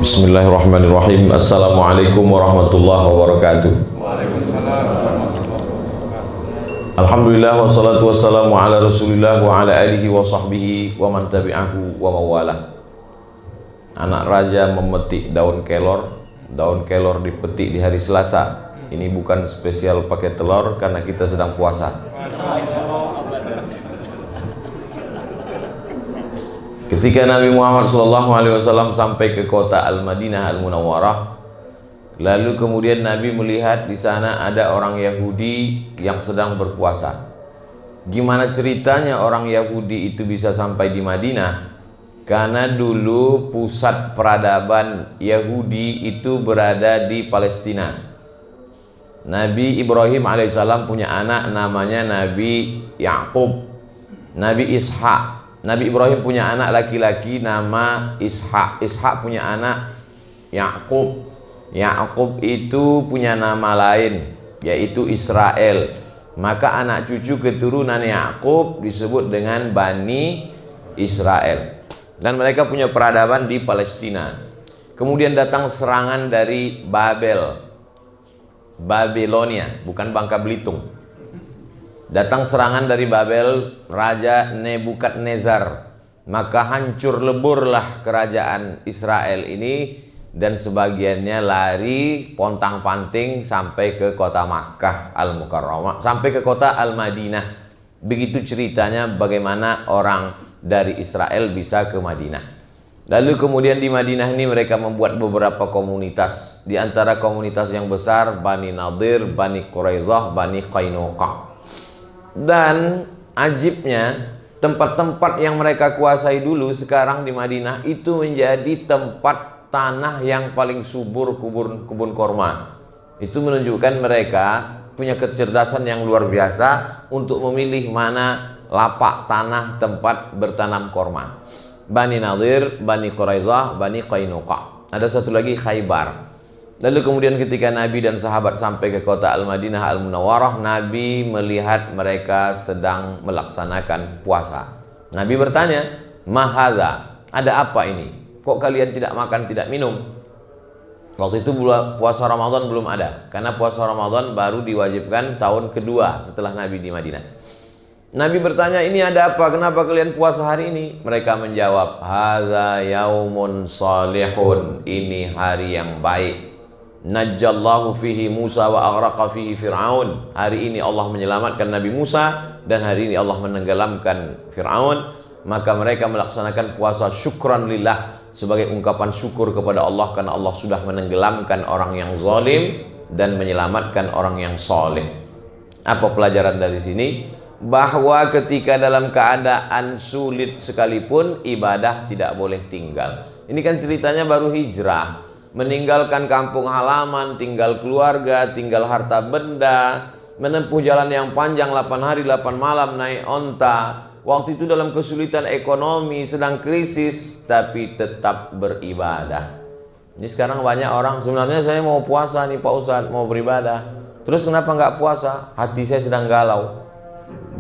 Bismillahirrahmanirrahim. Assalamualaikum warahmatullahi wabarakatuh. Alhamdulillah wassalatu wassalamu ala rasulillah wa ala alihi wa sahbihi wa man tabi'ahu wa mawalah. Anak raja memetik daun kelor. Daun kelor dipetik di hari Selasa. Ini bukan spesial pakai telur karena kita sedang puasa. Ketika Nabi Muhammad SAW sampai ke kota Al-Madinah Al-Munawwarah, lalu kemudian Nabi melihat di sana ada orang Yahudi yang sedang berpuasa. Gimana ceritanya orang Yahudi itu bisa sampai di Madinah? Karena dulu pusat peradaban Yahudi itu berada di Palestina. Nabi Ibrahim alaihissalam punya anak namanya Nabi Yakub, Nabi Ishak. Nabi Ibrahim punya anak laki-laki nama Ishak. Ishak punya anak Yakub. Yakub itu punya nama lain yaitu Israel. Maka anak cucu keturunan Yakub disebut dengan Bani Israel. Dan mereka punya peradaban di Palestina. Kemudian datang serangan dari Babilonia, bukan Bangka Belitung. Datang serangan dari Babel, Raja Nebukadnezar. Maka hancur leburlah kerajaan Israel ini, dan sebagiannya lari pontang-panting sampai ke kota Makkah Al-Mukarramah, sampai ke kota Al-Madinah. Begitu ceritanya bagaimana orang dari Israel bisa ke Madinah. Lalu kemudian di Madinah ini mereka membuat beberapa komunitas. Di antara komunitas yang besar Bani Nadir, Bani Quraizah, Bani Qainuqa. Dan ajibnya, tempat-tempat yang mereka kuasai dulu sekarang di Madinah itu menjadi tempat tanah yang paling subur, kebun korma. Itu menunjukkan mereka punya kecerdasan yang luar biasa untuk memilih mana lapak tanah tempat bertanam korma. Bani Nadir, Bani Quraizah, Bani Qainuqa. Ada satu lagi Khaybar. Lalu kemudian ketika Nabi dan sahabat sampai ke kota Al-Madinah Al-Munawwarah, Nabi melihat mereka sedang melaksanakan puasa. Nabi bertanya, "Mahadza? Ada apa ini? Kok kalian tidak makan, tidak minum?" Waktu itu puasa Ramadan belum ada, karena puasa Ramadan baru diwajibkan tahun kedua setelah Nabi di Madinah. Nabi bertanya, "Ini ada apa? Kenapa kalian puasa hari ini?" Mereka menjawab, "Hadza yaumun salihun." Ini hari yang baik. Najjallahu fihi Musa wa aghraqa fihi Fir'aun. Hari ini Allah menyelamatkan Nabi Musa, dan hari ini Allah menenggelamkan Fir'aun. Maka mereka melaksanakan puasa syukran lillah, sebagai ungkapan syukur kepada Allah karena Allah sudah menenggelamkan orang yang zalim dan menyelamatkan orang yang soleh. Apa pelajaran dari sini? Bahwa ketika dalam keadaan sulit sekalipun, ibadah tidak boleh tinggal. Ini kan ceritanya baru hijrah, meninggalkan kampung halaman, tinggal keluarga, tinggal harta benda, menempuh jalan yang panjang 8 hari 8 malam naik onta. Waktu itu dalam kesulitan ekonomi, sedang krisis, tapi tetap beribadah. Ini sekarang banyak orang, sebenarnya saya mau puasa nih Pak Ustadz, mau beribadah. Terus kenapa nggak puasa? Hati saya sedang galau.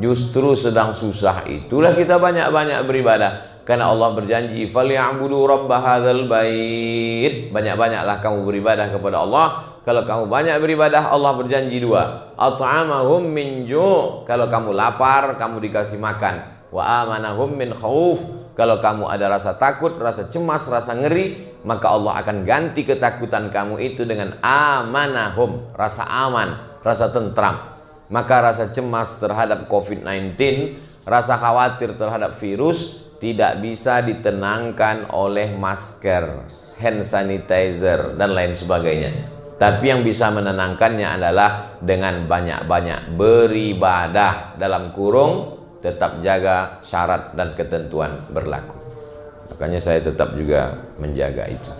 Justru sedang susah itulah kita banyak-banyak beribadah. Karena Allah berjanji, "Falya'budu rabb hadzal bait." Banyak-banyaklah kamu beribadah kepada Allah. Kalau kamu banyak beribadah, Allah berjanji dua. At'amahum min ju'. Kalau kamu lapar, kamu dikasih makan. Wa amanahum min khauf. Kalau kamu ada rasa takut, rasa cemas, rasa ngeri, maka Allah akan ganti ketakutan kamu itu dengan amanahum, rasa aman, rasa tentram. Maka rasa cemas terhadap COVID-19, rasa khawatir terhadap virus tidak bisa ditenangkan oleh masker, hand sanitizer, dan lain sebagainya. Tapi yang bisa menenangkannya adalah dengan banyak-banyak beribadah, dalam kurung tetap jaga syarat dan ketentuan berlaku. Makanya saya tetap juga menjaga itu.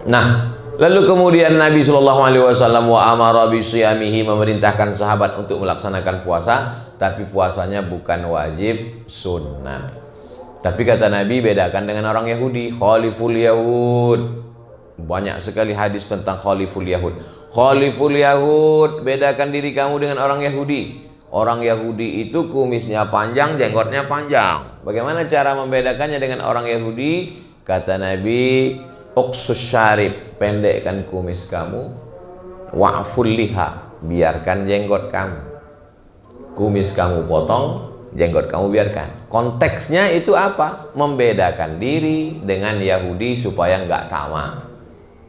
Nah, lalu kemudian Nabi SAW wa amara bi siyamihi, memerintahkan sahabat untuk melaksanakan puasa, tapi puasanya bukan wajib, sunnah. Tapi kata Nabi, bedakan dengan orang Yahudi, khaliful yahud, Banyak sekali hadis tentang khaliful Yahud. Khaliful Yahud, bedakan diri kamu dengan orang Yahudi. Orang Yahudi itu kumisnya panjang, jenggotnya panjang. Bagaimana cara membedakannya dengan orang Yahudi? Kata Nabi, uqsus syarib, pendekkan kumis kamu. Wa'ful liha, biarkan jenggot kamu. Kumis kamu potong, jenggot kamu biarkan. Konteksnya itu apa? Membedakan diri dengan Yahudi supaya nggak sama.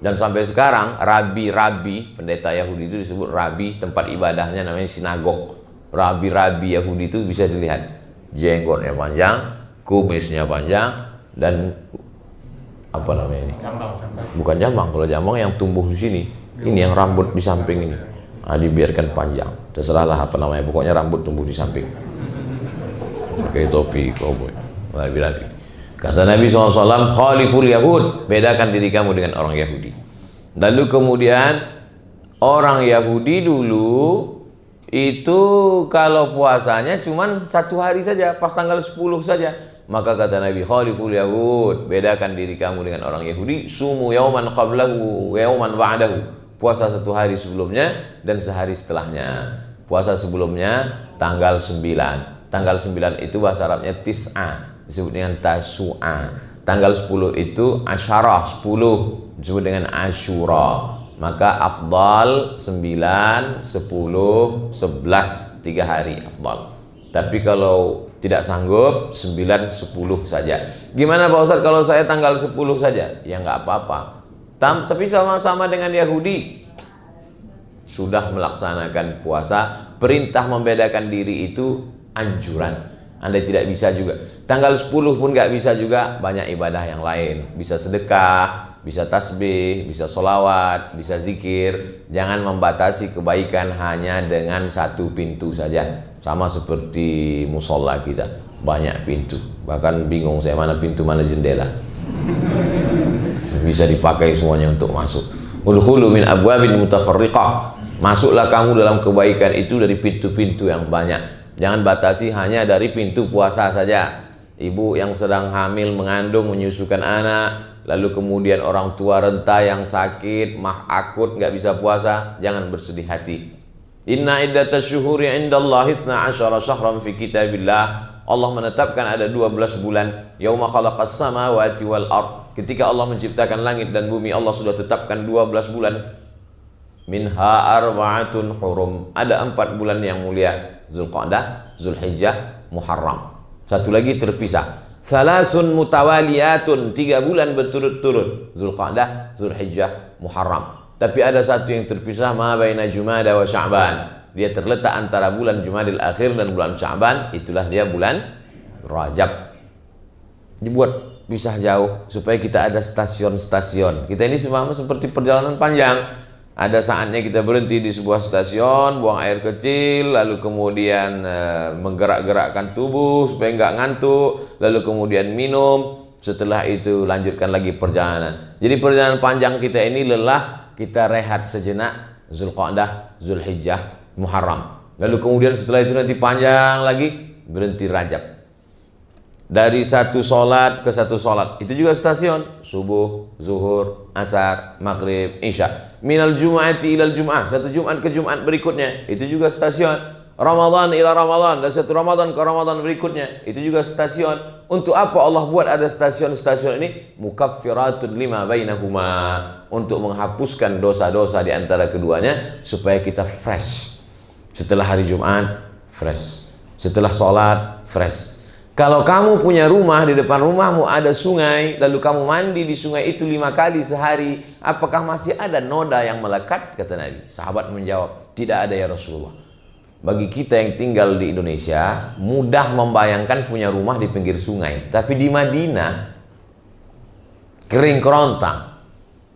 Dan sampai sekarang rabi-rabi, pendeta Yahudi itu disebut rabi, tempat ibadahnya namanya sinagog. Rabi-rabi Yahudi itu bisa dilihat jenggotnya panjang, kumisnya panjang, dan apa namanya ini? Jambang. Bukan jambang, kalau jambang yang tumbuh di sini. Ini yang rambut di samping ini. Nah, dibiarkan panjang. Terserahlah apa namanya, pokoknya rambut tumbuh di samping. Pakai topi cowboy. Rabi-rabi. Kata Nabi SAW, khaliful Yahud, bedakan diri kamu dengan orang Yahudi. Lalu kemudian orang Yahudi dulu itu kalau puasanya cuman 1 hari saja, pas tanggal 10 saja. Maka kata Nabi, khaliful Yahud, bedakan diri kamu dengan orang Yahudi. Sumu yauman qablahu yauman ba'dahu, puasa 1 hari sebelumnya dan sehari setelahnya. Puasa sebelumnya tanggal 9. Tanggal 9 itu bahasa Arabnya tis'a, disebut dengan tasu'a. Tanggal 10 itu asyarah, 10, disebut dengan asyura. Maka afdal 9, 10, 11, 3 hari afdal. Tapi kalau tidak sanggup 9, 10 saja. Gimana Pak Ustadz kalau saya tanggal 10 saja? Ya nggak apa-apa. Tapi sama-sama dengan Yahudi sudah melaksanakan puasa. Perintah membedakan diri itu anjuran. Anda tidak bisa juga. Tanggal 10 pun nggak bisa juga, banyak ibadah yang lain. Bisa sedekah, bisa tasbih, bisa sholawat, bisa zikir. Jangan membatasi kebaikan hanya dengan 1 pintu saja. Sama seperti musola kita, banyak pintu. Bahkan bingung saya mana pintu mana jendela. Bisa dipakai semuanya untuk masuk. Udkhulu min abwabin mutafarriqah. Masuklah kamu dalam kebaikan itu dari pintu-pintu yang banyak. Jangan batasi hanya dari pintu puasa saja. Ibu yang sedang hamil, mengandung, menyusukan anak, lalu kemudian orang tua renta yang sakit, mah akut, nggak bisa puasa, jangan bersedih hati. Inna iddatash syuhuri indallahi 12 syahran fi kitabillah. Allah menetapkan ada 12 bulan. Yauma khalaqas samawati wal ard. Ketika Allah menciptakan langit dan bumi, Allah sudah tetapkan 12 bulan. Minha arba'atun hurum. Ada 4 bulan yang mulia. Zulqa'dah, Zulhijjah, Muharram. Satu lagi terpisah. Thalathun mutawaliyatun, 3 bulan berturut-turut. Zulqa'dah, Zulhijjah, Muharram. Tapi ada satu yang terpisah, ma baina Jumada wa Sya'ban. Dia terletak antara bulan Jumadil Akhir dan bulan Sya'ban. Itulah dia bulan Rajab. Dibuat pisah jauh supaya kita ada stasiun-stasiun. Kita ini sama seperti perjalanan panjang. Ada saatnya kita berhenti di sebuah stasiun, buang air kecil, lalu kemudian menggerak-gerakkan tubuh supaya nggak ngantuk, lalu kemudian minum, setelah itu lanjutkan lagi perjalanan. Jadi perjalanan panjang kita ini lelah, kita rehat sejenak, Zulqa'dah, Zulhijjah, Muharram. Lalu kemudian setelah itu nanti panjang lagi, berhenti Rajab. Dari satu sholat ke satu sholat, itu juga stasiun. Subuh, zuhur, asar, maghrib, isya. Minal jum'ati ilal jum'ah, satu Jumat ke Jumat berikutnya, itu juga stasiun. Ramadan ila Ramadan, dan satu Ramadan ke Ramadan berikutnya, itu juga stasiun. Untuk apa Allah buat ada stasiun-stasiun ini? Mukaffiratun lima bainahuma, untuk menghapuskan dosa-dosa di antara keduanya, supaya kita fresh. Setelah hari Jumat, fresh. Setelah sholat, fresh. Kalau kamu punya rumah, di depan rumahmu ada sungai, lalu kamu mandi di sungai itu 5 kali sehari, apakah masih ada noda yang melekat? Kata Nabi. Sahabat menjawab, tidak ada ya Rasulullah. Bagi kita yang tinggal di Indonesia, mudah membayangkan punya rumah di pinggir sungai. Tapi di Madinah, kering kerontang.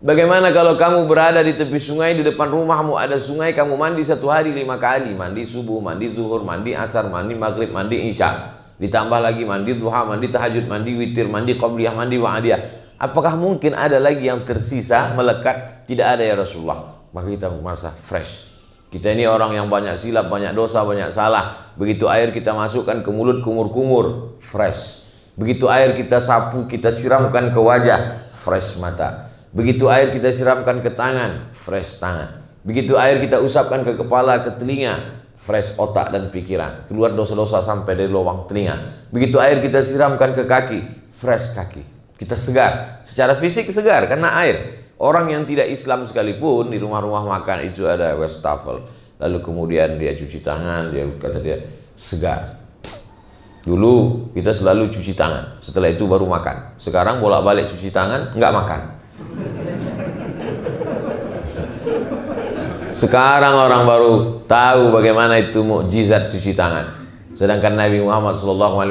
Bagaimana kalau kamu berada di tepi sungai, di depan rumahmu ada sungai, kamu mandi 1 hari 5 kali. Mandi subuh, mandi zuhur, mandi asar, mandi maghrib, mandi isya. Ditambah lagi mandi duha, mandi tahajud, mandi witir, mandi qabliyah, mandi wa'adiyah. Apakah mungkin ada lagi yang tersisa, melekat? Tidak ada ya Rasulullah. Maka kita merasa fresh. Kita ini orang yang banyak silap, banyak dosa, banyak salah. Begitu air kita masukkan ke mulut, kumur-kumur, fresh. Begitu air kita sapu, kita siramkan ke wajah, fresh mata. Begitu air kita siramkan ke tangan, fresh tangan. Begitu air kita usapkan ke kepala, ke telinga, fresh otak dan pikiran, keluar dosa-dosa sampai dari lubang telinga. Begitu air kita siramkan ke kaki, fresh kaki, kita segar, secara fisik segar karena air. Orang yang tidak Islam sekalipun di rumah-rumah makan itu ada wastafel, lalu kemudian dia cuci tangan, dia kata dia segar. Dulu kita selalu cuci tangan, setelah itu baru makan. Sekarang bolak-balik cuci tangan, nggak makan. Sekarang orang baru tahu bagaimana itu mukjizat cuci tangan. Sedangkan Nabi Muhammad SAW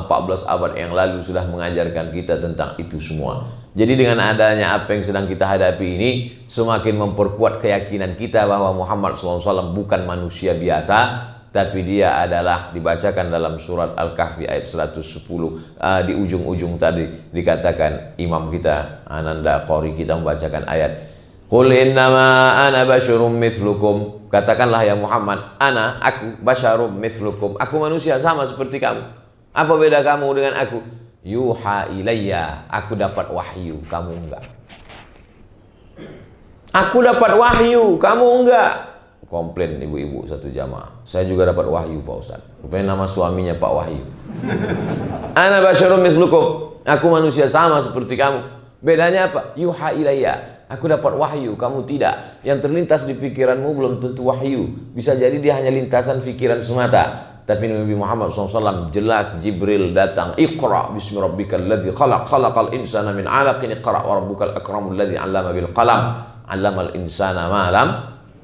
14 abad yang lalu sudah mengajarkan kita tentang itu semua. Jadi dengan adanya apa yang sedang kita hadapi ini, semakin memperkuat keyakinan kita bahwa Muhammad SAW bukan manusia biasa, tapi dia adalah, dibacakan dalam surat Al-Kahfi ayat 110, di ujung-ujung tadi dikatakan imam kita Ananda Qori kita membacakan ayat Qul innama ana basyarum mithlukum. Katakanlah ya Muhammad, aku basyarum mithlukum. Aku manusia sama seperti kamu. Apa beda kamu dengan aku? Yuha ilayya, aku dapat wahyu, kamu enggak. Aku dapat wahyu, kamu enggak. Komplain ibu-ibu satu jamaah. Saya juga dapat wahyu Pak Ustaz. Rupanya nama suaminya Pak Wahyu. Ana basyarum mithlukum. Aku manusia sama seperti kamu. Bedanya apa? Yuha ilayya. Aku dapat wahyu, kamu tidak. Yang terlintas di pikiranmu belum tentu wahyu. Bisa jadi dia hanya lintasan pikiran semata. Tapi Nabi Muhammad SAW jelas Jibril datang. Iqra bismi rabbikal ladzi khalaq, khalaqal insana min 'alaqin, iqra wa rabbukal akramul ladzi 'allama bil qalam, 'allamal insana ma lam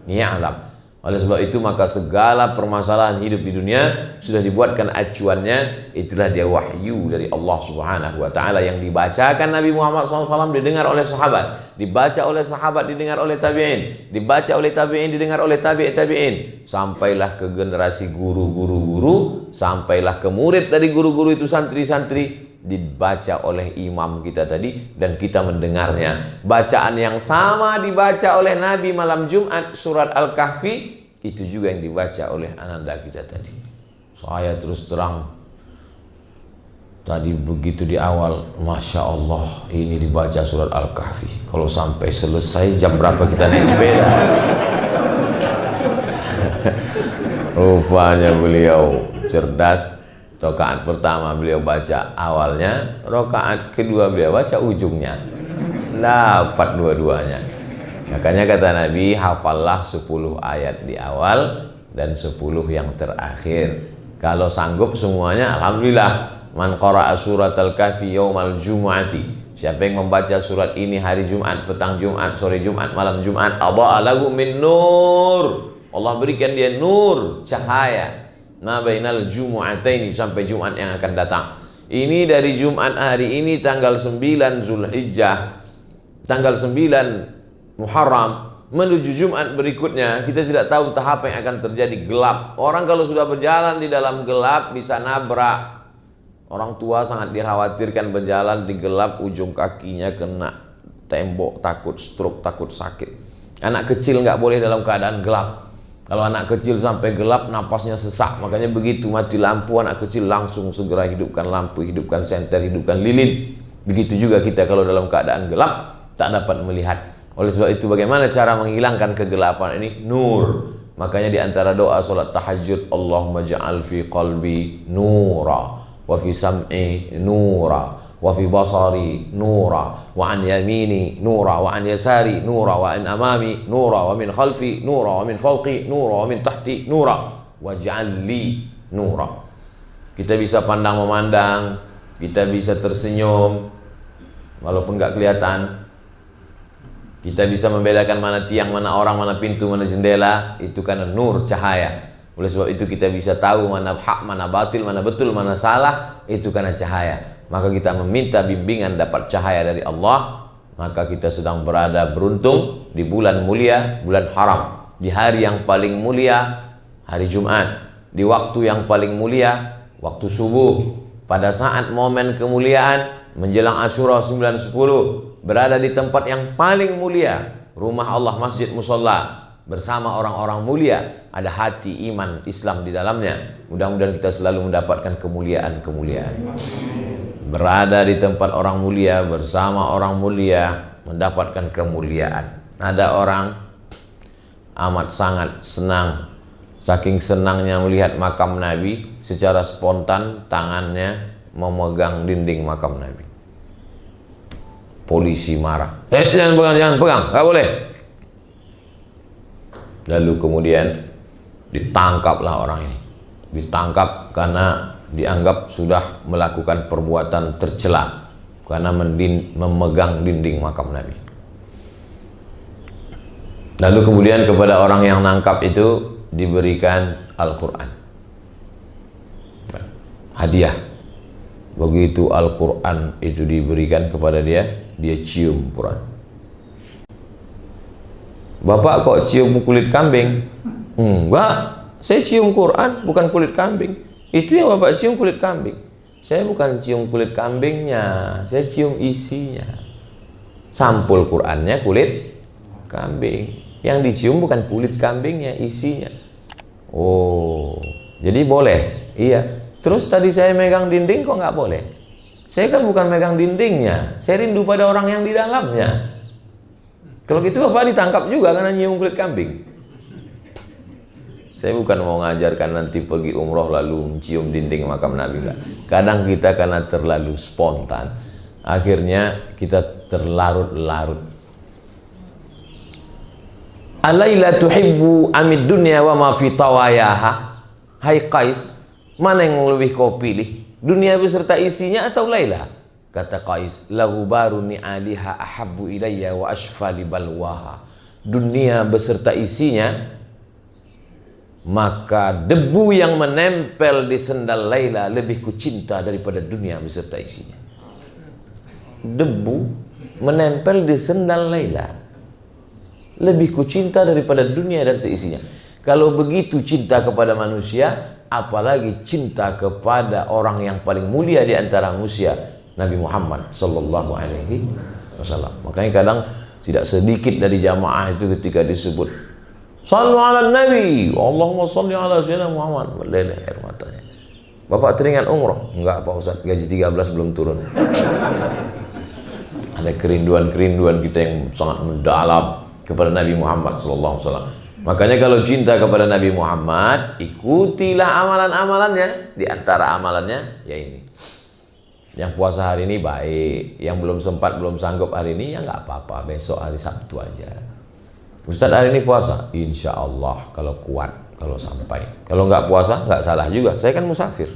ya'lam. Oleh sebab itu maka segala permasalahan hidup di dunia sudah dibuatkan acuannya, itulah dia wahyu dari Allah Subhanahu wa taala yang dibacakan Nabi Muhammad SAW didengar oleh sahabat, dibaca oleh sahabat didengar oleh tabi'in, dibaca oleh tabi'in didengar oleh tabi'in, sampailah ke generasi guru-guru, sampailah ke murid dari guru-guru itu, santri-santri, dibaca oleh imam kita tadi dan kita mendengarnya. Bacaan yang sama dibaca oleh Nabi malam Jumat surat Al-Kahfi, itu juga yang dibaca oleh ananda kita tadi. Saya terus terang tadi begitu di awal, Masya Allah ini dibaca surat Al-Kahfi, kalau sampai selesai jam berapa kita naik sepeda? Rupanya beliau cerdas. Rakaat pertama beliau baca awalnya, rakaat kedua beliau baca ujungnya. Dapat dua-duanya. Makanya kata Nabi, hafallah 10 ayat di awal dan 10 yang terakhir. Kalau sanggup semuanya, alhamdulillah. Man qara'a surat Al-Kahfi yaumal jumu'ati. Siapa yang membaca surat ini hari Jumat, petang Jumat, sore Jumat, malam Jumat, adha'a lahu min nur. Allah berikan dia nur, cahaya. Ma bainal jumu'ataini, sampai Jumat yang akan datang. Ini dari Jumat hari ini tanggal 9 Zulhijjah, tanggal 9 Muharram menuju Jumat berikutnya, kita tidak tahu entah apa yang akan terjadi. Gelap. Orang kalau sudah berjalan di dalam gelap bisa nabrak. Orang tua sangat dikhawatirkan berjalan di gelap, ujung kakinya kena tembok, takut stroke, takut sakit. Anak kecil nggak boleh dalam keadaan gelap. Kalau anak kecil sampai gelap, napasnya sesak. Makanya begitu mati lampu, anak kecil langsung segera hidupkan lampu, hidupkan senter, hidupkan lilin. Begitu juga kita kalau dalam keadaan gelap, tak dapat melihat. Oleh sebab itu bagaimana cara menghilangkan kegelapan ini? Nur. Makanya di antara doa solat tahajud, Allahumma ja'al fi qalbi nura, wa fi sam'i nura, wa fi basari nura, wa an yamini nura, wa an yasari nura, wa an amami nura, wa min khalfi nura, wa min fawqi nura, wa min tahti nura, waj'al li nura. Kita bisa pandang memandang, kita bisa tersenyum walaupun gak kelihatan. Kita bisa membedakan mana tiang, mana orang, mana pintu, mana jendela. Itu karena nur, cahaya. Oleh sebab itu kita bisa tahu mana hak, mana batil, mana betul, mana salah. Itu karena cahaya. Maka kita meminta bimbingan dapat cahaya dari Allah, maka kita sedang berada beruntung di bulan mulia, bulan haram, di hari yang paling mulia, hari Jumat, di waktu yang paling mulia, waktu subuh, pada saat momen kemuliaan menjelang Asyura 9-10, berada di tempat yang paling mulia, rumah Allah, masjid, musholla, bersama orang-orang mulia, ada hati iman Islam di dalamnya. Mudah-mudahan kita selalu mendapatkan kemuliaan-kemuliaan. Berada di tempat orang mulia, bersama orang mulia, mendapatkan kemuliaan. Ada orang amat sangat senang, saking senangnya melihat makam Nabi, secara spontan tangannya memegang dinding makam Nabi. Polisi marah, jangan pegang, nggak boleh. Lalu kemudian ditangkaplah orang ini. Ditangkap karena dianggap sudah melakukan perbuatan tercela karena memegang dinding makam Nabi. Lalu kemudian kepada orang yang nangkap itu diberikan Al-Quran, hadiah. Begitu Al-Quran itu diberikan kepada dia, dia cium Quran. Bapak kok cium kulit kambing? Enggak, saya cium Quran, bukan kulit kambing. Itu yang Bapak cium kulit kambing. Saya bukan cium kulit kambingnya, saya cium isinya. Sampul Qurannya kulit kambing. Yang dicium bukan kulit kambingnya, isinya. Oh, jadi boleh? Iya. Terus tadi saya megang dinding kok nggak boleh? Saya kan bukan megang dindingnya, saya rindu pada orang yang di dalamnya. Kalau gitu Bapak ditangkap juga karena nyium kulit kambing. Saya bukan mau ngajarkan nanti pergi umroh lalu mencium dinding makam Nabi. Kadang kita karena terlalu spontan, akhirnya kita terlarut-larut. Alaila tuhibbu amid dunya wa ma fi tawayaha. Hai Qais, mana yang lebih kau pilih? Dunia beserta isinya atau Laila? Kata Qais, lahu baru ni'aliha ahabbu ilayya wa ashfali balwaha. Dunia beserta isinya, maka debu yang menempel di sendal Laila lebih kucinta daripada dunia beserta isinya. Debu menempel di sendal Laila lebih kucinta daripada dunia dan seisinya. Kalau begitu cinta kepada manusia, apalagi cinta kepada orang yang paling mulia di antara manusia, Nabi Muhammad sallallahu alaihi wasallam. Makanya kadang tidak sedikit dari jamaah itu ketika disebut sallu ala nabi, Allahumma salli ala sayyidina Muhammad, meleleh air matanya. Bapak teringat umroh? Enggak Pak Ustaz, gaji 13 belum turun. Ada kerinduan-kerinduan kita yang sangat mendalam kepada Nabi Muhammad sallallahu alaihi wasallam. Makanya kalau cinta kepada Nabi Muhammad, ikutilah amalan-amalannya. Di antara amalannya ya ini. Yang puasa hari ini baik, yang belum sempat, belum sanggup hari ini ya nggak apa-apa, besok hari Sabtu aja. Ustadz hari ini puasa, insya Allah kalau kuat, kalau sampai. Kalau nggak puasa nggak salah juga, saya kan musafir.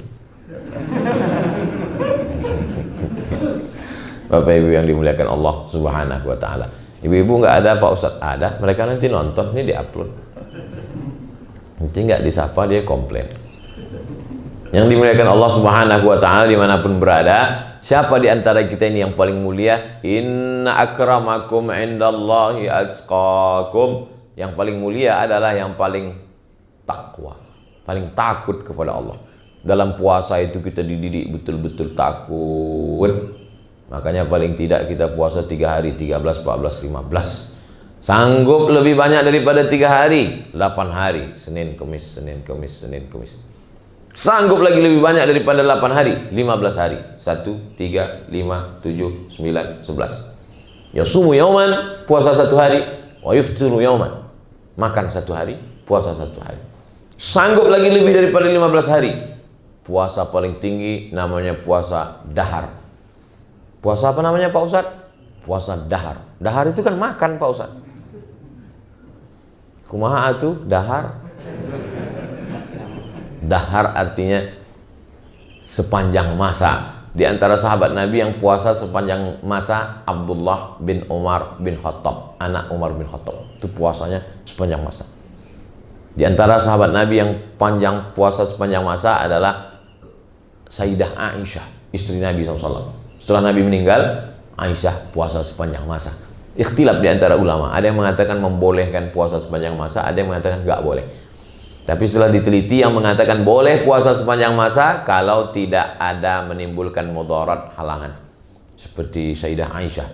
Bapak Ibu yang dimuliakan Allah Subhanahu Wa Taala. Ibu-ibu nggak ada Pak Ustadz? Ada, mereka nanti nonton, ini diupload. Nanti nggak disapa dia komplain. Yang dimuliakan Allah Subhanahu Wa Taala dimanapun berada, siapa di antara kita ini yang paling mulia? Inna akramakum indallahi atqakum. Yang paling mulia adalah yang paling takwa, paling takut kepada Allah. Dalam puasa itu kita dididik betul-betul takut. Makanya paling tidak kita puasa 3 hari, 13, 14, 15. Sanggup lebih banyak daripada 3 hari, 8 hari, Senin, Kamis, Senin, Kamis, Senin, Kamis. Sanggup lagi lebih banyak daripada 8 hari, 15 hari. 1, 3, 5, 7, 9, 11. Yasumu yauman, puasa 1 hari, wa yuftiru yauman. Makan 1 hari, puasa 1 hari. Sanggup lagi lebih daripada 15 hari. Puasa paling tinggi namanya puasa dahar. Puasa apa namanya Pak Ustadz? Puasa dahar. Dahar itu kan makan Pak Ustadz. Kumaha atuh dahar? Dahar artinya sepanjang masa. Di antara sahabat Nabi yang puasa sepanjang masa, Abdullah bin Umar bin Khattab, anak Umar bin Khattab. Itu puasanya sepanjang masa. Di antara sahabat Nabi yang panjang puasa sepanjang masa adalah Sayyidah Aisyah, istri Nabi SAW. Setelah Nabi meninggal, Aisyah puasa sepanjang masa. Ikhtilaf di antara ulama. Ada yang mengatakan membolehkan puasa sepanjang masa, ada yang mengatakan nggak boleh. Tapi setelah diteliti yang mengatakan boleh puasa sepanjang masa kalau tidak ada menimbulkan mudarat, halangan. Seperti Sayyidah Aisyah.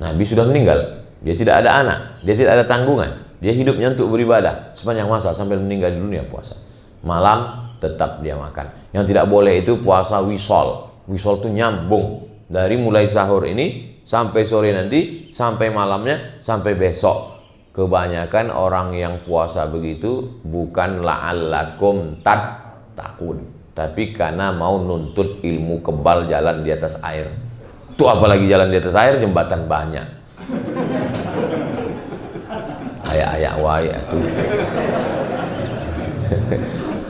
Nabi sudah meninggal, dia tidak ada anak, dia tidak ada tanggungan. Dia hidupnya untuk beribadah sepanjang masa sampai meninggal di dunia puasa. Malam tetap dia makan. Yang tidak boleh itu puasa wisol. Wisol itu nyambung dari mulai sahur ini sampai sore nanti, sampai malamnya, sampai besok. Kebanyakan orang yang puasa begitu bukan la'allakum tattaqun, tapi karena mau nuntut ilmu kebal jalan di atas air. Itu apalagi jalan di atas air, jembatan banyak. Ayak-ayak wae tuh.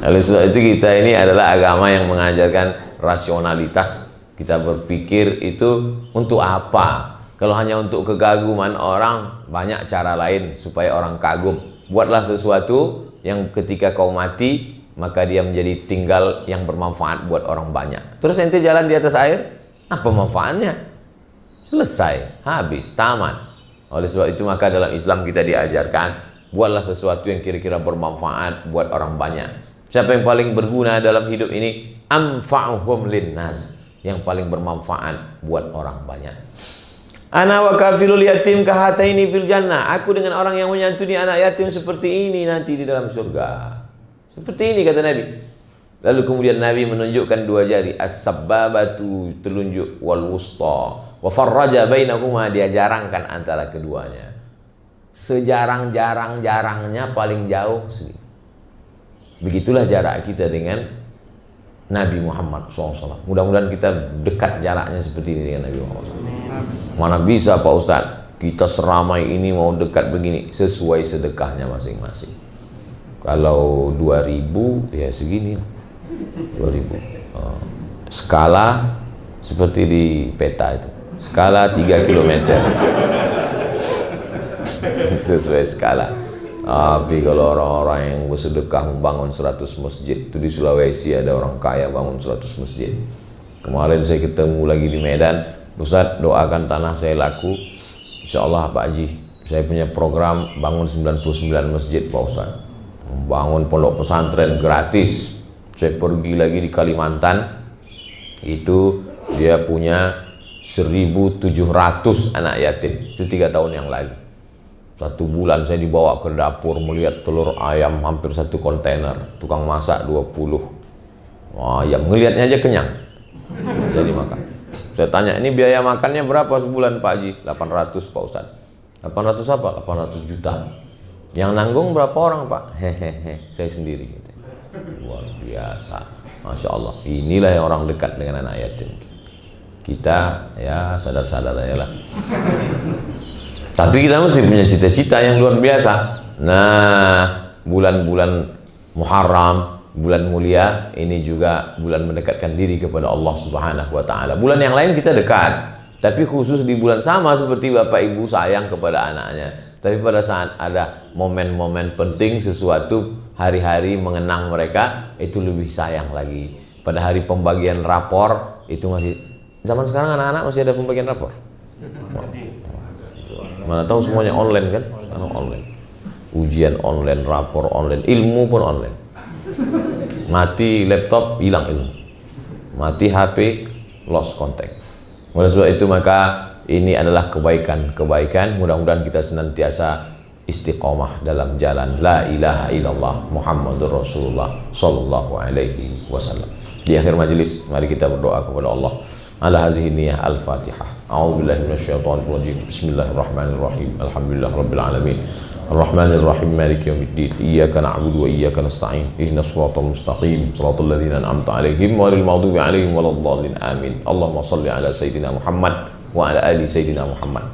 Oleh sebab itu kita ini adalah agama yang mengajarkan rasionalitas. Kita berpikir itu untuk apa? Kalau hanya untuk kegaguman orang, banyak cara lain supaya orang kagum. Buatlah sesuatu yang ketika kau mati, maka dia menjadi tinggal yang bermanfaat buat orang banyak. Terus ente jalan di atas air, apa manfaatnya? Selesai, habis, tamat. Oleh sebab itu maka dalam Islam kita diajarkan, buatlah sesuatu yang kira-kira bermanfaat buat orang banyak. Siapa yang paling berguna dalam hidup ini? Anfa'uhum linnas, yang paling bermanfaat buat orang banyak. Ana wa kafilul yatim kahataini fil jannah. Aku dengan orang yang menyantuni anak yatim seperti ini nanti di dalam surga. Seperti ini kata Nabi. Lalu kemudian Nabi menunjukkan dua jari, as-sabbabatu, telunjuk, wal wusta, wa farraja bainahuma, dia jarangkan antara keduanya. Sejarang-jarang-jarangnya paling jauh segini. Begitulah jarak kita dengan Nabi Muhammad SAW. Mudah-mudahan kita dekat jaraknya seperti ini dengan Nabi Muhammad SAW. Mana bisa Pak Ustadz, kita seramai ini mau dekat begini, sesuai sedekahnya masing-masing. Kalau 2000 ya segini 2000. Skala seperti di peta itu, skala 3 km. Sesuai skala. Tapi kalau orang-orang yang bersedekah membangun 100 masjid, itu di Sulawesi ada orang kaya bangun 100 masjid. Kemarin saya ketemu lagi di Medan, Ustadz doakan tanah saya laku, insya Allah Pak Haji, saya punya program bangun 99 masjid Pak Ustadz, bangun pondok pesantren gratis. Saya pergi lagi di Kalimantan, itu dia punya 1.700 anak yatim, itu 3 tahun yang lalu. 1 bulan saya dibawa ke dapur melihat telur ayam hampir 1 kontainer, tukang masak 20 ayam, ngelihatnya aja kenyang jadi makan. Saya tanya, ini biaya makannya berapa sebulan Pak Haji? 800 Pak Ustadz. 800 apa? 800 juta. Yang nanggung berapa orang Pak? Hehehe, saya sendiri. Luar biasa, Masya Allah. Inilah yang orang dekat dengan anak yatim. Kita ya sadar-sadar aja lah. Tapi kita mesti punya cita-cita yang luar biasa. Nah, bulan-bulan Muharram, bulan mulia, ini juga bulan mendekatkan diri kepada Allah Subhanahu wa Ta'ala. Bulan yang lain kita dekat, tapi khusus di bulan sama seperti bapak ibu sayang kepada anaknya. Tapi pada saat ada momen-momen penting, sesuatu hari-hari mengenang mereka, itu lebih sayang lagi. Pada hari pembagian rapor, itu masih, zaman sekarang anak-anak masih ada pembagian rapor. Mana tahu semuanya online kan? Sekarang online. Ujian online, rapor online, ilmu pun online. Mati laptop, hilang ilmu. Mati HP, lost contact. Oleh sebab itu maka ini adalah kebaikan-kebaikan. Mudah-mudahan kita senantiasa istiqomah dalam jalan la ilaha illallah Muhammadur Rasulullah sallallahu alaihi wasallam. Di akhir majelis mari kita berdoa kepada Allah. Ala hazihi niyyah al-Fatihah. A'udzubillahi minasyaitonir rajim. Bismillahirrahmanirrahim. Alhamdulillahirabbil alamin. Arrahmanirrahim. Maliki yaumiddin. Iyyaka na'budu wa iyyaka nasta'in. Ihdinas shiratal mustaqim. Shiratal ladzina an'amta 'alaihim ghairil maghdubi 'alaihim waladdallin. Amin. Allahumma shalli ala sayidina Muhammad wa ala ali sayidina Muhammad.